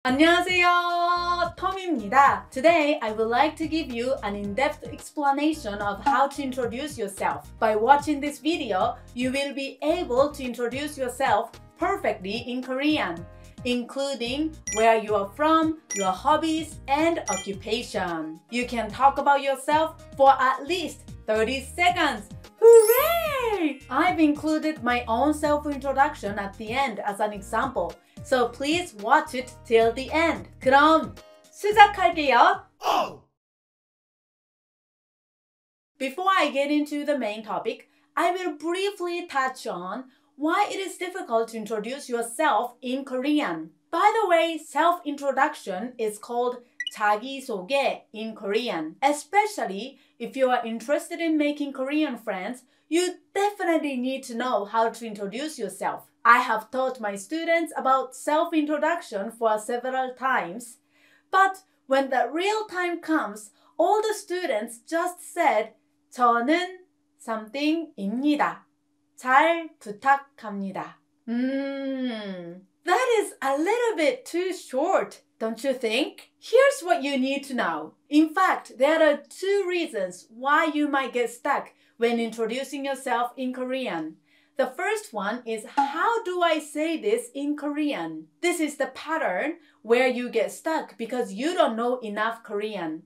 안녕하세요, Tommy입니다. Today, I would like to give you an in-depth explanation of how to introduce yourself. By watching this video, you will be able to introduce yourself perfectly in Korean, including where you are from, your hobbies, and occupation. You can talk about yourself for at least 30 seconds. Hooray! I've included my own self-introduction at the end as an example, so please watch it till the end. 그럼 시작할게요. Before I get into the main topic, I will briefly touch on why it is difficult to introduce yourself in Korean. By the way, self-introduction is called 자기소개 in Korean. Especially if you are interested in making Korean friends, you definitely need to know how to introduce yourself. I have taught my students about self-introduction for several times, but when the real time comes, all the students just said, 저는 something입니다. 잘 부탁합니다. That is a little bit too short, don't you think? Here's what you need to know. In fact, there are two reasons why you might get stuck when introducing yourself in Korean. The first one is, how do I say this in Korean? This is the pattern where you get stuck because you don't know enough Korean.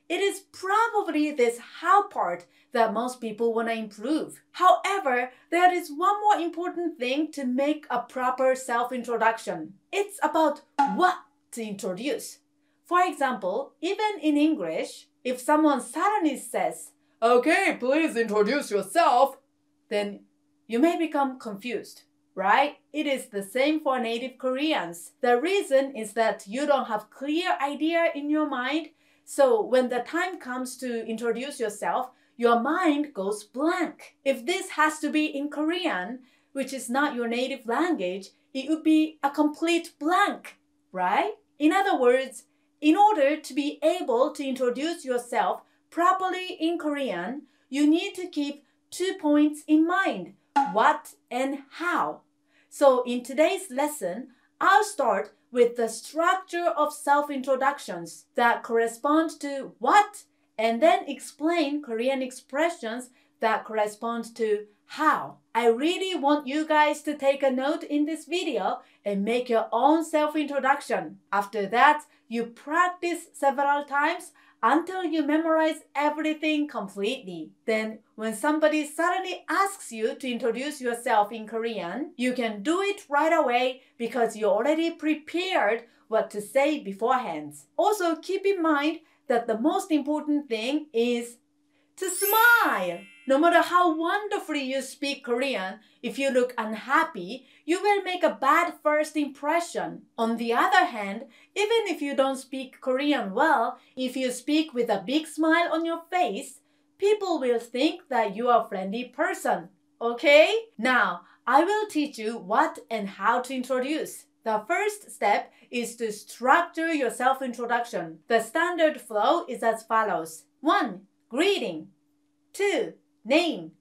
It is probably this how part that most people want to improve. However, there is one more important thing to make a proper self-introduction. It's about what to introduce. For example, even in English, if someone suddenly says, "Okay, please introduce yourself," then you may become confused, right? It is the same for native Koreans. The reason is that you don't have clear idea in your mind, so when the time comes to introduce yourself, your mind goes blank. If this has to be in Korean, which is not your native language, it would be a complete blank, right? In other words, in order to be able to introduce yourself properly in Korean, you need to keep 2 points in mind: what and how. So in today's lesson, I'll start with the structure of self-introductions that correspond to what, and then explain Korean expressions that correspond to how. I really want you guys to take a note in this video and make your own self-introduction. After that, you practice several times until you memorize everything completely. Then, when somebody suddenly asks you to introduce yourself in Korean, you can do it right away because you already prepared what to say beforehand. Also, keep in mind that the most important thing is to smile. No matter how wonderfully you speak Korean, if you look unhappy, you will make a bad first impression. On the other hand, even if you don't speak Korean well, if you speak with a big smile on your face, people will think that you are a friendly person. Okay? Now, I will teach you what and how to introduce. The first step is to structure your self-introduction. The standard flow is as follows. 1. Greeting. 2. Name.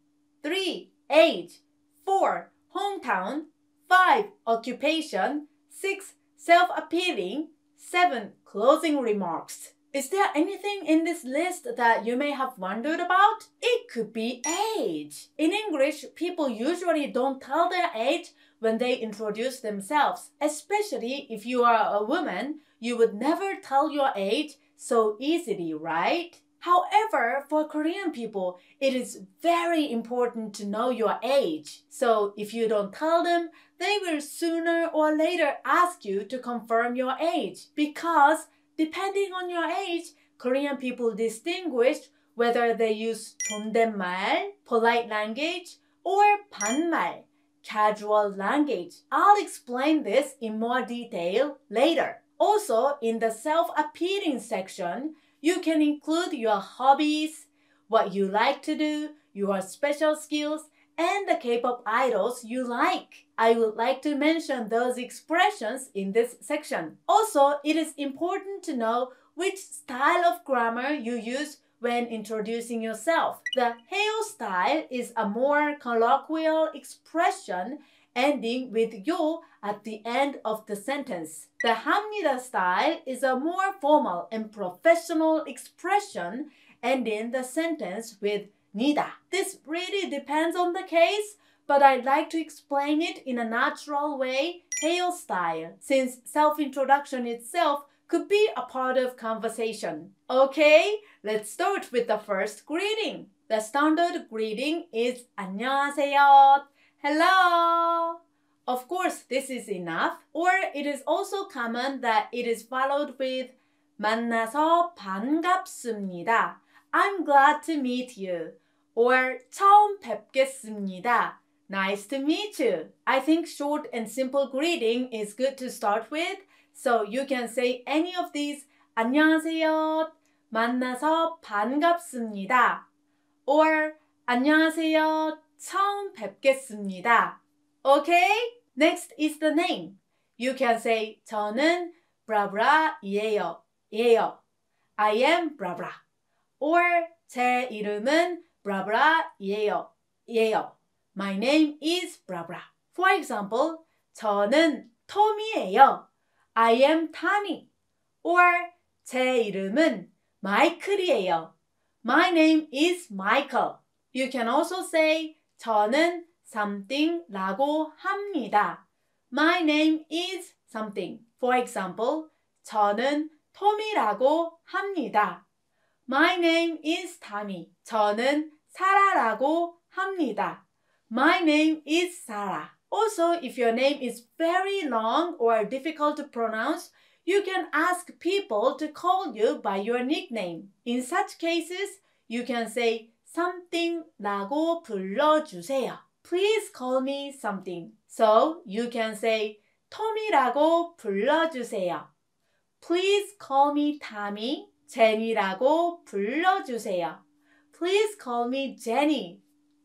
3. Age. 4. Hometown. 5. Occupation. 6. Self-appealing. 7. Closing remarks. Is there anything in this list that you may have wondered about? It could be age. In English, people usually don't tell their age when they introduce themselves. Especially if you are a woman, you would never tell your age so easily, right? However, for Korean people, it is very important to know your age. So if you don't tell them, they will sooner or later ask you to confirm your age. Because depending on your age, Korean people distinguish whether they use 존댓말, polite language, or 반말, casual language. I'll explain this in more detail later. Also, in the self-appealing section, you can include your hobbies, what you like to do, your special skills, and the K-pop idols you like. I would like to mention those expressions in this section. Also, it is important to know which style of grammar you use when introducing yourself. The hairstyle is a more colloquial expression ending with 요 at the end of the sentence. The 합니다 style is a more formal and professional expression ending the sentence with 니다. This really depends on the case, but I'd like to explain it in a natural way, 해요 style, since self-introduction itself could be a part of conversation. Okay, let's start with the first greeting. The standard greeting is 안녕하세요, hello. Of course, this is enough, or it is also common that it is followed with 만나서 반갑습니다. I'm glad to meet you. Or 처음 뵙겠습니다. Nice to meet you. I think short and simple greeting is good to start with, so you can say any of these 안녕하세요, 만나서 반갑습니다. Or 안녕하세요, 처음 뵙겠습니다. Okay? Next is the name. You can say 저는 브라브라이에요. I am 브라브라. Or 제 이름은 브라브라이에요. My name is 브라브라. For example, 저는 토미예요. I am Tammy. Or 제 이름은 마이클이에요. My name is Michael. You can also say 저는 something라고 합니다. My name is something. For example, 저는 토미라고 합니다. My name is Tammy. 저는 사라라고 합니다. My name is Sarah. Also, if your name is very long or difficult to pronounce, you can ask people to call you by your nickname. In such cases, you can say something라고 불러주세요. Please call me something. So, you can say 토미라고 불러주세요. Please call me Tammy. 제니라고 불러주세요. Please call me Jenny.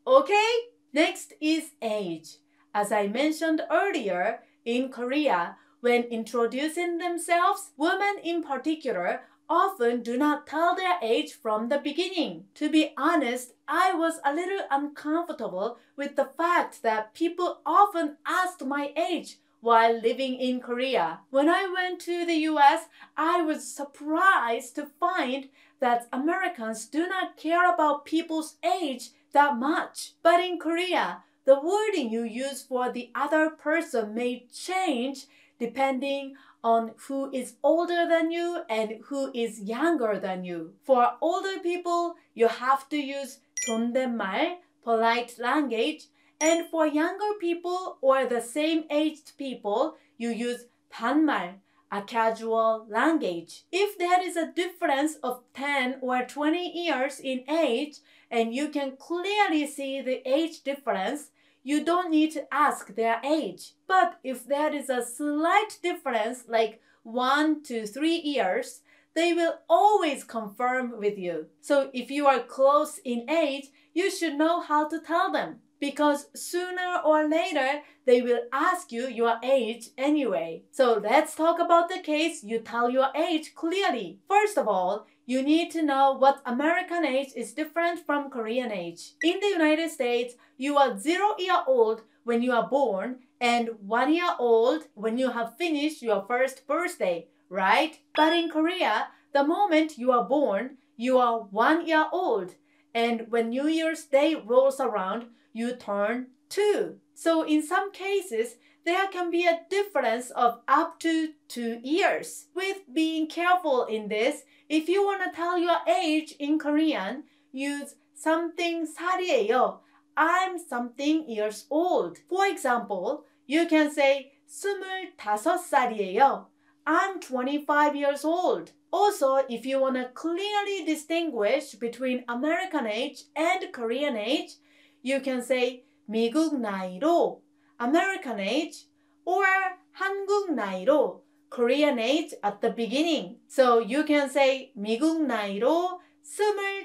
Okay? Next is age. As I mentioned earlier, in Korea, when introducing themselves, women in particular often do not tell their age from the beginning. To be honest, I was a little uncomfortable with the fact that people often asked my age while living in Korea. When I went to the US, I was surprised to find that Americans do not care about people's age that much. But in Korea, the wording you use for the other person may change depending on who is older than you and who is younger than you. For older people, you have to use 존댓말, polite language, and for younger people or the same aged people, you use 반말, a casual language. If there is a difference of 10 or 20 years in age and you can clearly see the age difference, you don't need to ask their age. But if there is a slight difference like 1 to 3 years, they will always confirm with you. So if you are close in age, you should know how to tell them, because sooner or later they will ask you your age anyway. So let's talk about the case you tell your age clearly. First of all, you need to know what American age is different from Korean age. In the United States, you are 0 year old when you are born and 1 year old when you have finished your first birthday, right? But in Korea, the moment you are born, you are 1 year old. And when New Year's Day rolls around, you turn 2. So in some cases, there can be a difference of up to 2 years. With being careful in this, if you want to tell your age in Korean, use something 살이에요. I'm something years old. For example, you can say 25살이에요. I'm 25 years old. Also, if you want to clearly distinguish between American age and Korean age, you can say 미국 나이로, American age, or 한국 나이로, Korean age at the beginning. So you can say 미국 나이로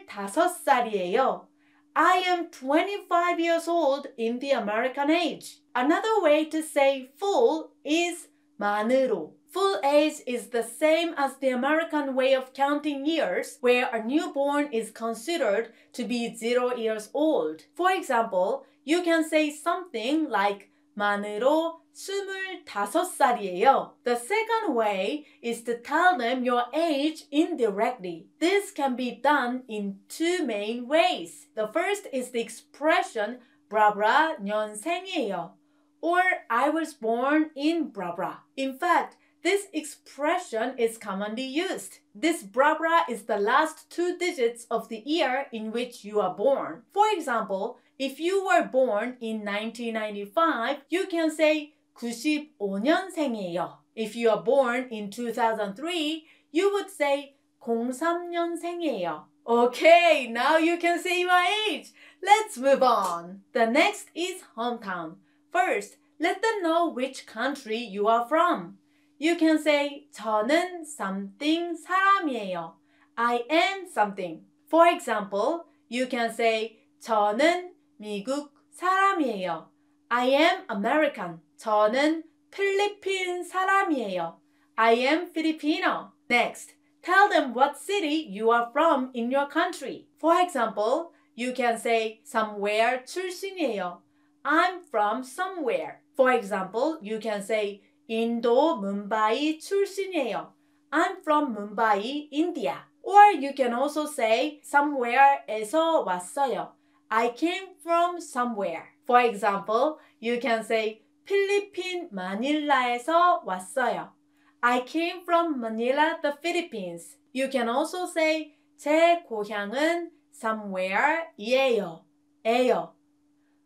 25살이에요. I am 25 years old in the American age. Another way to say full is 만으로. Full age is the same as the American way of counting years, where a newborn is considered to be 0 years old. For example, you can say something like 만으로 25살이에요. The second way is to tell them your age indirectly. This can be done in two main ways. The first is the expression blah blah 년생이에요, or I was born in blah blah. In fact, this expression is commonly used. This blah blah is the last two digits of the year in which you are born. For example, if you were born in 1995, you can say 95년생이에요. If you are born in 2003, you would say 03년생이에요. Okay, now you can say your age. Let's move on. The next is hometown. First, let them know which country you are from. You can say 저는 something 사람이에요. I am something. For example, you can say 저는 미국 사람이에요. I am American. 저는 필리핀 사람이에요. I am Filipino. Next, tell them what city you are from in your country. For example, you can say somewhere 출신이에요. I'm from somewhere. For example, you can say 인도 뭄바이 출신이에요. I'm from Mumbai, India. Or you can also say somewhere에서 왔어요. I came from somewhere. For example, you can say 필리핀 마닐라에서 왔어요. I came from Manila, the Philippines. You can also say 제 고향은 somewhere이에요.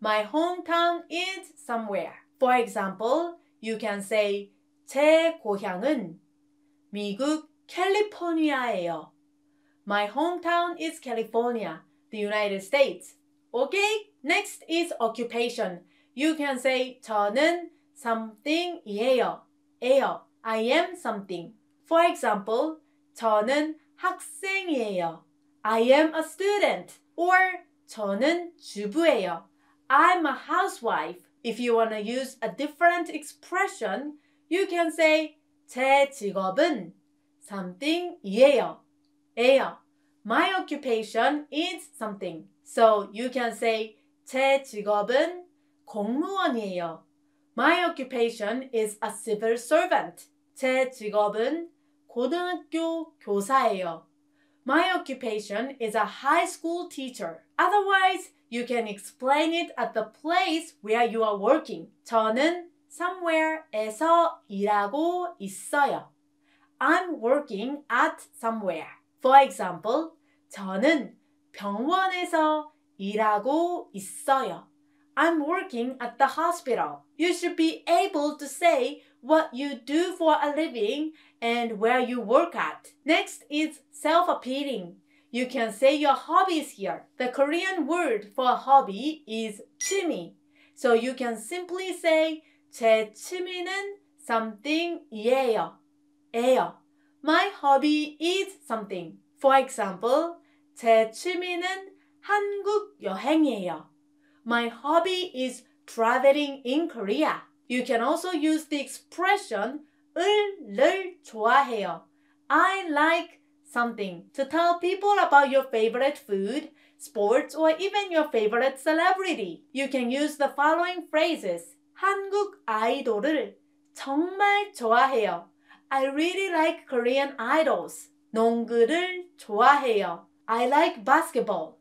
My hometown is somewhere. For example, you can say 제 고향은 미국 캘리포니아예요. My hometown is California, the United States. Okay? Next is occupation. You can say 저는 something이에요. I am something. For example, 저는 학생이에요. I am a student. Or 저는 주부예요. I'm a housewife. If you want to use a different expression, you can say 제 직업은 something이에요. My occupation is something. So you can say 제 직업은 공무원이에요. My occupation is a civil servant. 제 직업은 고등학교 교사예요. My occupation is a high school teacher. Otherwise, you can explain it at the place where you are working. 저는 somewhere에서 일하고 있어요. I'm working at somewhere. For example, 저는 병원에서 일하고 있어요. I'm working at the hospital. You should be able to say what you do for a living and where you work at. Next is self-appealing. You can say your hobbies here. The Korean word for hobby is 취미. So you can simply say 제 취미는 something이에요. My hobby is something. For example, 제 취미는 한국 여행이에요. My hobby is traveling in Korea. You can also use the expression 를 좋아해요. I like something to tell people about your favorite food, sports, or even your favorite celebrity. You can use the following phrases. 한국 아이돌을 정말 좋아해요. I really like Korean idols. 농구를 좋아해요. I like basketball.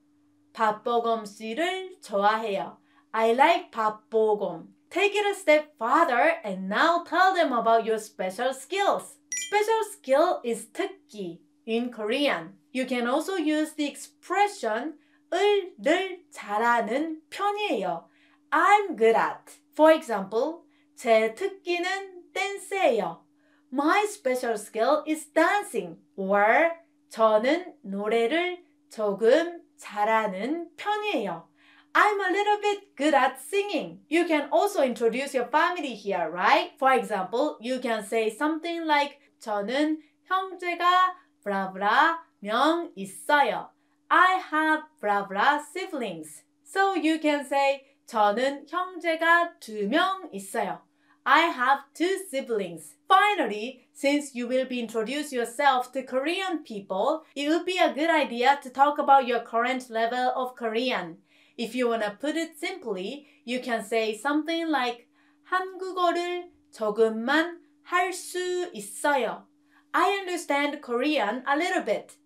밥보검 씨를 좋아해요. I like 밥보검. Take it a step further and now tell them about your special skills. Special skill is 특기 in Korean. You can also use the expression 늘 잘하는 편이에요. I'm good at. For example, 제 특기는 댄스예요. My special skill is dancing. Or 저는 노래를 조금 잘하는 편이에요. I'm a little bit good at singing. You can also introduce your family here, right? For example, you can say something like 저는 형제가 blah blah 명 있어요. I have blah blah siblings. So you can say 저는 형제가 2명 있어요. I have 2 siblings. Finally, since you will be introduce yourself to Korean people, it would be a good idea to talk about your current level of Korean. If you want to put it simply, you can say something like 한국어를 조금만 할 수 있어요. I understand Korean a little bit.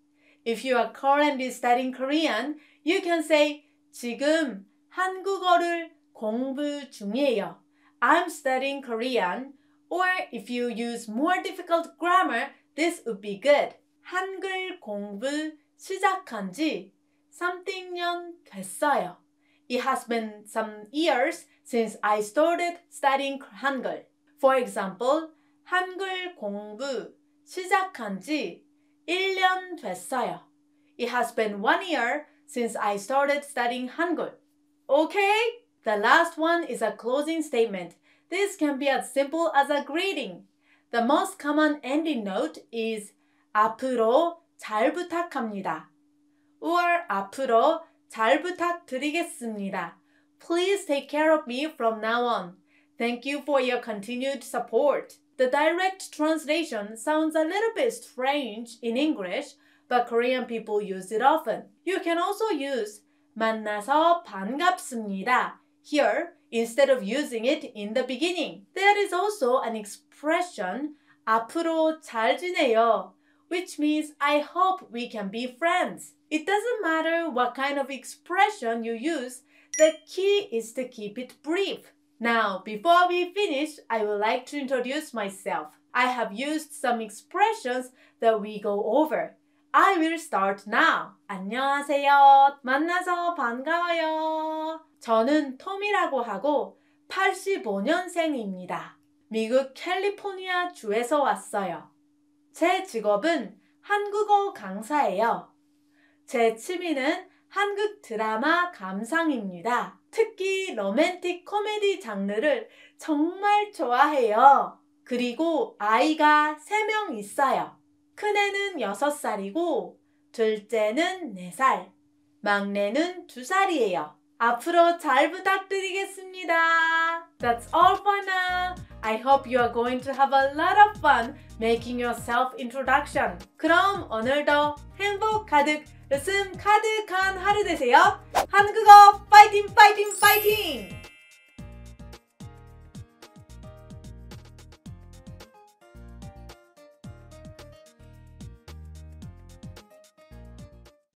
If you are currently studying Korean, you can say 지금 한국어를 공부 중이에요. I'm studying Korean. Or if you use more difficult grammar, this would be good. 한글 공부 시작한 지 3년 됐어요. It has been some years since I started studying Hangul. For example, 한글 공부 시작한 지 1년 됐어요. It has been 1 year since I started studying Hangul. Okay? The last one is a closing statement. This can be as simple as a greeting. The most common ending note is 앞으로 잘 부탁합니다. or 앞으로 잘 부탁드리겠습니다. Please take care of me from now on. Thank you for your continued support. The direct translation sounds a little bit strange in English, but Korean people use it often. You can also use 만나서 반갑습니다 here instead of using it in the beginning. There is also an expression 앞으로 잘 지내요, which means I hope we can be friends. It doesn't matter what kind of expression you use, the key is to keep it brief. Now, before we finish, I would like to introduce myself. I have used some expressions that we go over. I will start now. 안녕하세요. 만나서 반가워요. 저는 톰이라고 하고 85년생입니다. 미국 캘리포니아 주에서 왔어요. 제 직업은 한국어 강사예요. 제 취미는 한국 드라마 감상입니다. 특히 로맨틱 코미디 장르를 정말 좋아해요. 그리고 아이가 3명 있어요. 큰애는 6살이고 둘째는 4살, 막내는 2살이에요. 앞으로 잘 부탁드리겠습니다. That's all for now. I hope you are going to have a lot of fun making your self-introduction. 그럼 오늘도 행복 가득, 웃음 가득한 하루 되세요. 한국어 파이팅 파이팅 파이팅!